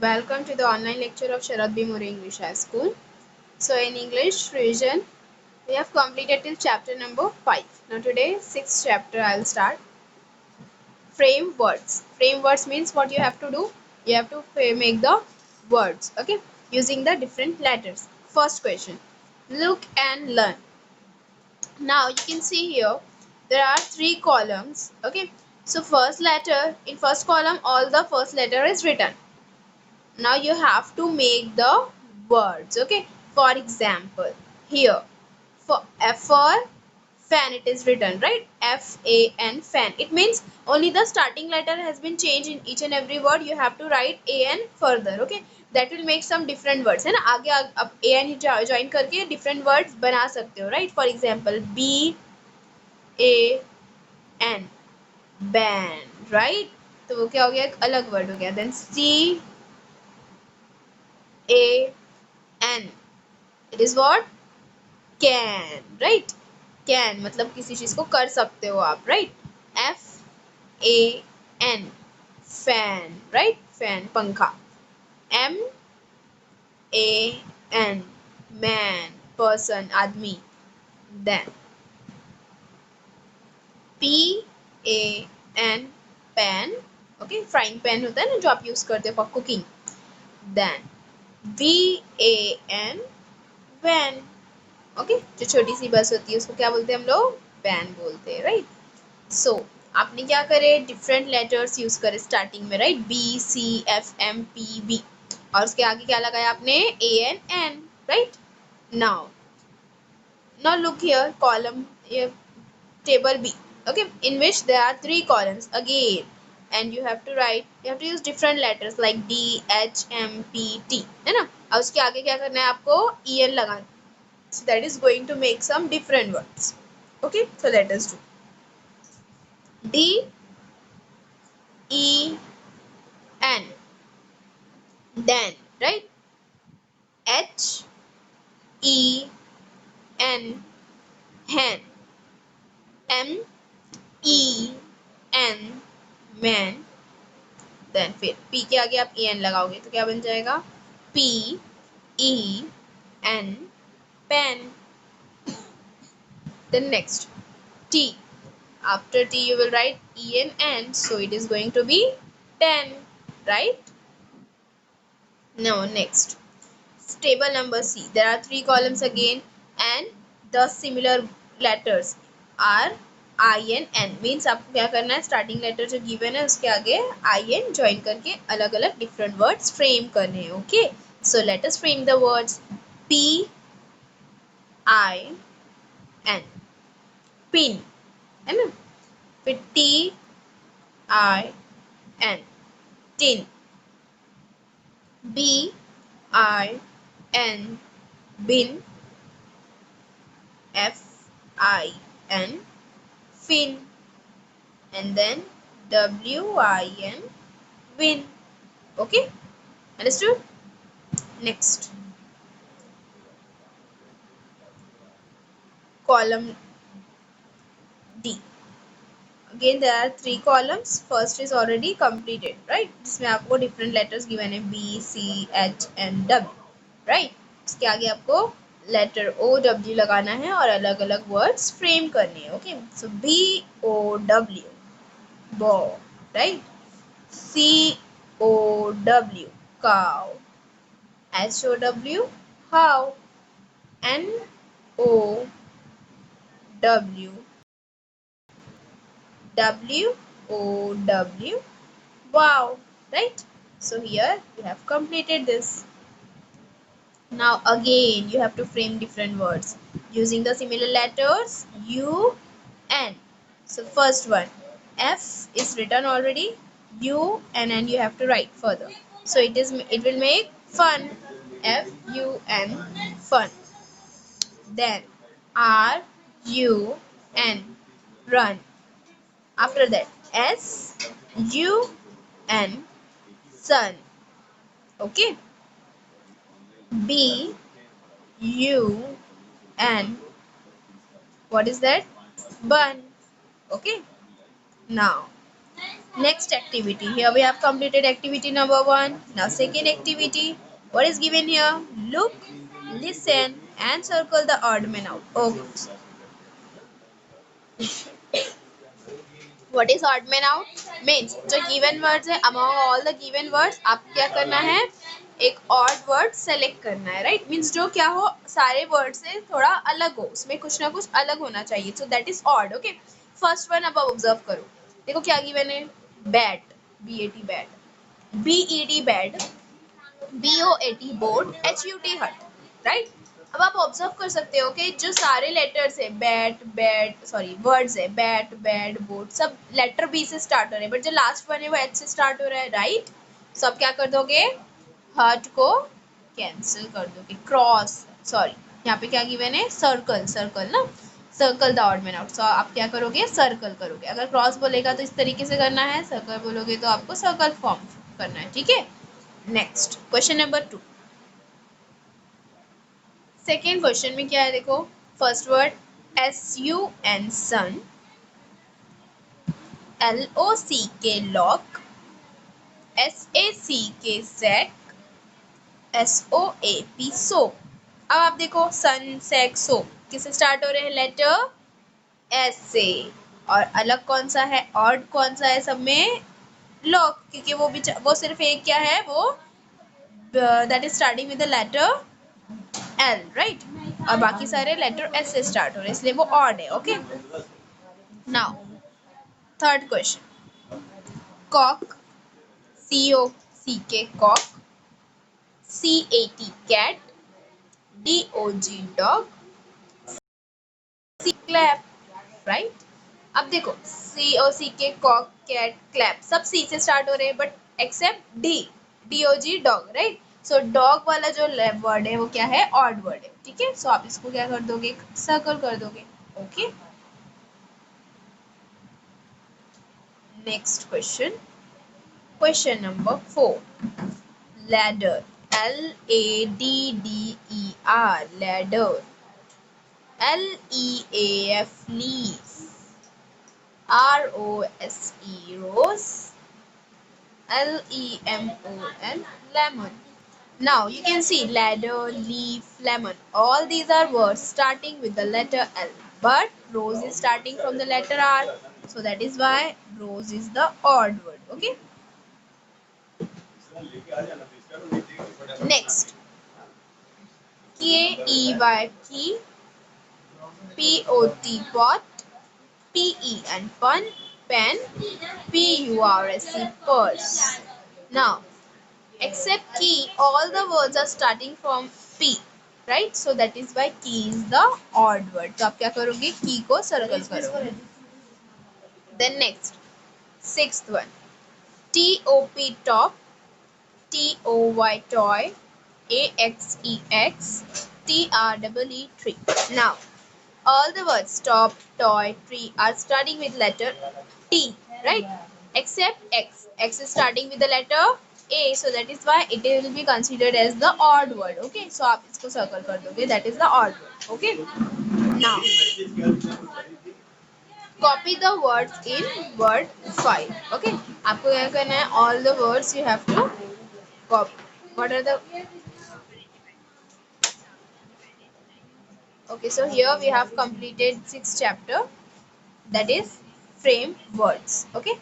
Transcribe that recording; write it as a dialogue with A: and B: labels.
A: Welcome to the online lecture of Sharad B. More English High School. So in English revision, we have completed till chapter number 5. Now today, 6th chapter I will start. Frame words. Frame words means what you have to do? You have to make the words, okay, using the different letters. First question, look and learn. Now you can see here, there are 3 columns, okay. So first letter, in first column, all the first letter is written. Now you have to make the words, okay. For example, here for F for fan, it is written, right? FAN, fan. It means only the starting letter has been changed in each and every word. You have to write AN further, okay. That will make some different words, है ना. आगे अब AN join करके different words बना सकते हो, right? For example, BAN, ban, right? तो वो क्या हो गया, एक अलग word हो गया. Then CAN, it is what? Can, right? Can मतलब किसी चीज को कर सकते हो आप, right? FAN, fan, right? Fan, पंखा. MAN, man, person, आदमी. Then PAN, pan, okay, frying pan होता है ना जो आप यूज करते हो for cooking. Then VAN, van, okay, जो छोटी सी बस होती है उसको क्या बोलते हैं हम लोग? वैन बोलते हैं, राइट. सो आपने क्या करे, डिफरेंट लेटर्स यूज करे स्टार्टिंग में, राइट? BCFMPB, और उसके आगे क्या लगाया आपने? ANN, right. Now now look here, column, table B, okay, in which there are 3 columns again, and you have to use different letters like DHMPT, है ना. और उसके आगे क्या करना है आपको? EN लगाना. So that is going to make some different words. Okay, so let us do. DEN, then, right? HEN, hen. MEN, man. Then फिर P के आगे आप EN लगाओगे तो क्या बन जाएगा? PEN, pen. Then next T. After T you will write ENN, so it is going to be 10, right? Now next, table number C. There are 3 columns again, and the similar letters are IN N. Means आपको क्या करना है, starting letter जो given है उसके आगे IN join करके अलग अलग डिफरेंट वर्ड्स फ्रेम करने हैं, okay. So let us frame the words. PIN, pin, है ना. फिर TIN, tin. BIN, bin. FIN, fin. And then WIN, win. Okay, understood? Next, column D. Again there are 3 columns. First is already completed, right? जिसमें आपको different letters given है, B, C, H and W, right? इसके आगे आपको letter O, W लगाना है और अलग अलग words frame करने हैं, okay? So BOW, bow, right? COW, cow. SOW, how. NOW, WOW, wow, right? So here we have completed this. Now again you have to frame different words using the similar letters U, N. So first one, F is written already, U and N you have to write further. So it will make fun, FUN, fun. Then RUN, run. After that SUN, sun. Okay. BUN, what is that? Bun. Okay. Now Next activity. Here we have completed activity number 1. Now second activity. What is given here? Look, listen and circle the odd man out. Okay. What is odd man out? Means जो given words है, among all the given words आपको क्या करना है? एक odd word select करना है, right? Means जो क्या हो, सारे word से थोड़ा अलग हो, उसमें कुछ ना कुछ अलग होना चाहिए. So that is odd. Okay. First one अब observe करो. देखो क्या given है? Bat, B-A-T bat. B-E-D bed, B-O-A-T boat, H-U-T hut, right? अब आप ऑब्जर्व कर सकते हो कि जो सारे लेटर्स है, बैट बैट सॉरी वर्ड्स है, बैट बैट बोट, सब लेटर बी से स्टार्ट हो रहे हैं, बट जो लास्ट वन है वो एच से स्टार्ट हो रहा है, राइट? सो अब क्या कर दोगे? हर्ट को कैंसिल कर दोगे. क्रॉस, सॉरी यहाँ पे क्या गिवन है? सर्कल, सर्कल ना, circle the odd man out. So आप क्या करोगे? सर्कल करोगे. अगर क्रॉस बोलेगा तो इस तरीके से करना है, सर्कल बोलोगे तो आपको सर्कल फॉर्म करना है, ठीक है? Next question number 2. Second question में क्या है देखो. First word SUN sun, LOCK lock, SACK sack, SOAP soap. अब आप देखो सन सैक सोप किससे स्टार्ट हो रहे हैं? लेटर एस से. और अलग कौन सा है? ऑड कौन सा है सब में? लॉक, क्योंकि वो सिर्फ एक क्या है, वो that is starting with the letter L, right? और बाकी सारे लेटर एस से स्टार्ट हो रहे हैं, इसलिए वो ऑड है. Okay. Now third question. Cock, COCK cock, CAT cat, DOG dog, C clap, right? अब देखो COCK कॉक कैट क्लैप सब C से स्टार्ट हो रहे हैं, but except DOG dog, right? So dog वाला जो वर्ड है वो क्या है? ऑड वर्ड है, ठीक है? सो आप इसको क्या कर दोगे? सर्कल कर दोगे. Okay. Next question. Question number 4. Ladder. LADDER. Ladder. LEAF. Leaf. ROSE. Rose. LEMON. Lemon. Now you can see ladder, leaf, lemon. All these are words starting with the letter L. But rose is starting from the letter R. So that is why rose is the odd word. Okay. Next. KEY key, POT pot, PE and pun, pen, PURSE purse. Now, except key, all the words are starting from P, right? So that is why key is the odd word. तो आप क्या करोगे? Key को circle करोगे. Then next, sixth one. TOP top, TOY toy, AXEX, TREE tree. Now, all the words stop, toy, tree are starting with letter T, right? Except X. X is starting with the letter A, so that is why it will be considered as the odd word. Okay, so आप इसको circle कर दोगे. That is the odd word. Okay. Now, copy the words in word file. Okay. आपको क्या करना है? All the words you have to copy. What are the? Okay, so here we have completed 6th chapter, that is frame words. Okay.